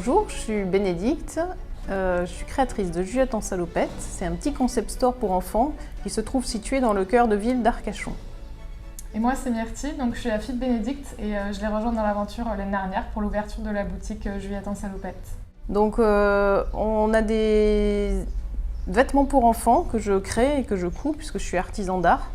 Bonjour, je suis Bénédicte, je suis créatrice de Juliette en salopette. C'est un petit concept store pour enfants qui se trouve situé dans le cœur de ville d'Arcachon. Et moi c'est Myrtille, donc je suis la fille de Bénédicte et je l'ai rejointe dans l'aventure l'année dernière pour l'ouverture de la boutique Juliette en salopette. Donc on a des vêtements pour enfants que je crée et que je couds puisque je suis artisan d'art.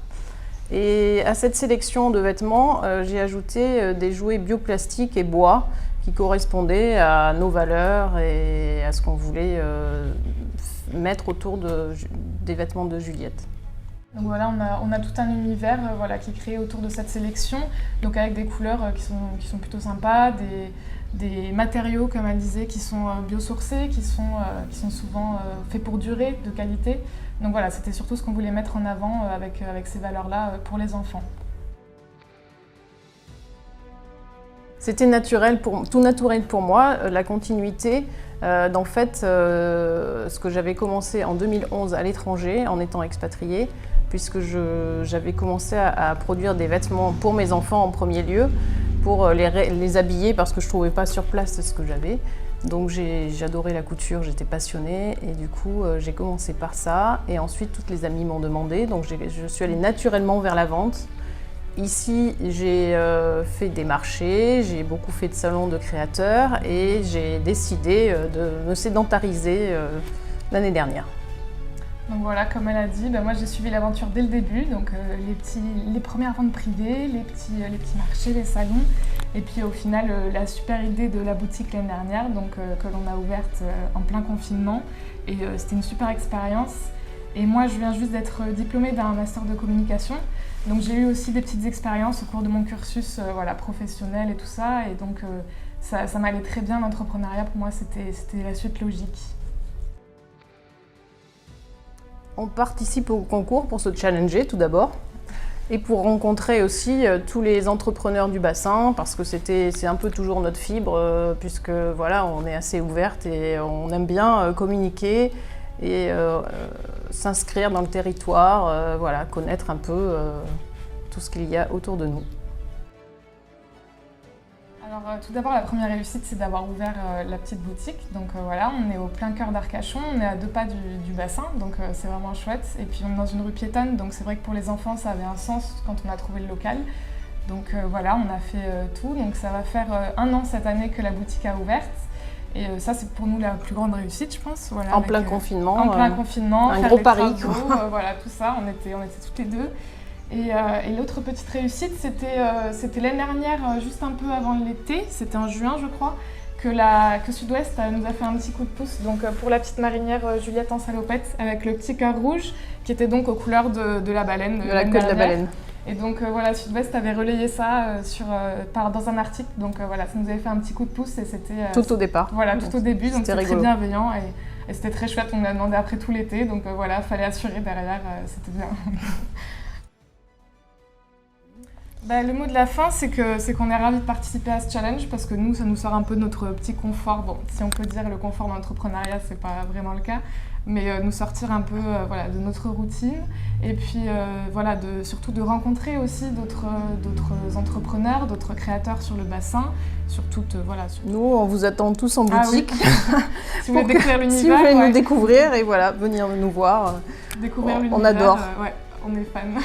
Et à cette sélection de vêtements, j'ai ajouté des jouets bioplastiques et bois qui correspondaient à nos valeurs et à ce qu'on voulait mettre autour des vêtements de Juliette. Donc voilà, on a tout un univers qui est créé autour de cette sélection, donc avec des couleurs qui sont plutôt sympas, des matériaux, comme elle disait, qui sont biosourcés, qui sont souvent faits pour durer, de qualité. Donc voilà, c'était surtout ce qu'on voulait mettre en avant avec ces valeurs-là pour les enfants. C'était tout naturel pour moi, la continuité d'en fait ce que j'avais commencé en 2011 à l'étranger en étant expatriée, puisque j'avais commencé à produire des vêtements pour mes enfants en premier lieu, pour les habiller parce que je ne trouvais pas sur place ce que j'avais. Donc j'adorais la couture, j'étais passionnée et du coup j'ai commencé par ça et ensuite toutes les amies m'ont demandé, donc je suis allée naturellement vers la vente. Ici, j'ai fait des marchés, j'ai beaucoup fait de salons de créateurs et j'ai décidé de me sédentariser l'année dernière. Donc voilà, comme elle a dit, moi j'ai suivi l'aventure dès le début, donc les premières ventes privées, les petits marchés, les salons, et puis au final la super idée de la boutique l'année dernière, donc que l'on a ouverte en plein confinement, et c'était une super expérience. Et moi je viens juste d'être diplômée d'un master de communication, donc j'ai eu aussi des petites expériences au cours de mon cursus professionnel et tout ça, et donc ça m'allait très bien, l'entrepreneuriat pour moi c'était la suite logique. On participe au concours pour se challenger tout d'abord et pour rencontrer aussi tous les entrepreneurs du bassin parce que c'est un peu toujours notre fibre puisque voilà, on est assez ouverte et on aime bien communiquer et s'inscrire dans le territoire, connaître un peu tout ce qu'il y a autour de nous. Alors tout d'abord, la première réussite, c'est d'avoir ouvert la petite boutique. Donc voilà, on est au plein cœur d'Arcachon, on est à 2 pas du bassin, donc c'est vraiment chouette. Et puis on est dans une rue piétonne, donc c'est vrai que pour les enfants, ça avait un sens quand on a trouvé le local. Donc voilà, on a fait tout. Donc ça va faire 1 an cette année que la boutique a ouverte. Et ça, c'est pour nous la plus grande réussite, je pense. Voilà, en plein confinement. En plein confinement, un gros pari. Voilà, tout ça, on était toutes les deux. Et l'autre petite réussite, c'était l'année dernière, juste un peu avant l'été, c'était en juin je crois, que Sud-Ouest nous a fait un petit coup de pouce donc, pour la petite marinière Juliette en salopette avec le petit cœur rouge qui était donc aux couleurs de la baleine. De la queue de la baleine. Et donc voilà, Sud-Ouest avait relayé ça dans un article, donc voilà, ça nous avait fait un petit coup de pouce et c'était… tout au départ. Voilà, tout au début, donc c'était très rigolo. bienveillant et c'était très chouette, on nous a demandé après tout l'été, donc voilà, fallait assurer derrière, c'était bien. Le mot de la fin, c'est qu'on est ravis de participer à ce challenge parce que nous, ça nous sort un peu de notre petit confort. Bon, si on peut dire le confort dans l'entrepreneuriat, c'est pas vraiment le cas, mais nous sortir un peu de notre routine et puis surtout de rencontrer aussi d'autres entrepreneurs, d'autres créateurs sur le bassin, Nous, on vous attend tous en boutique. Ah oui. Si vous voulez découvrir l'univers. Si vous voulez nous découvrir et venir nous voir. Découvrir l'univers. On adore. On est fans.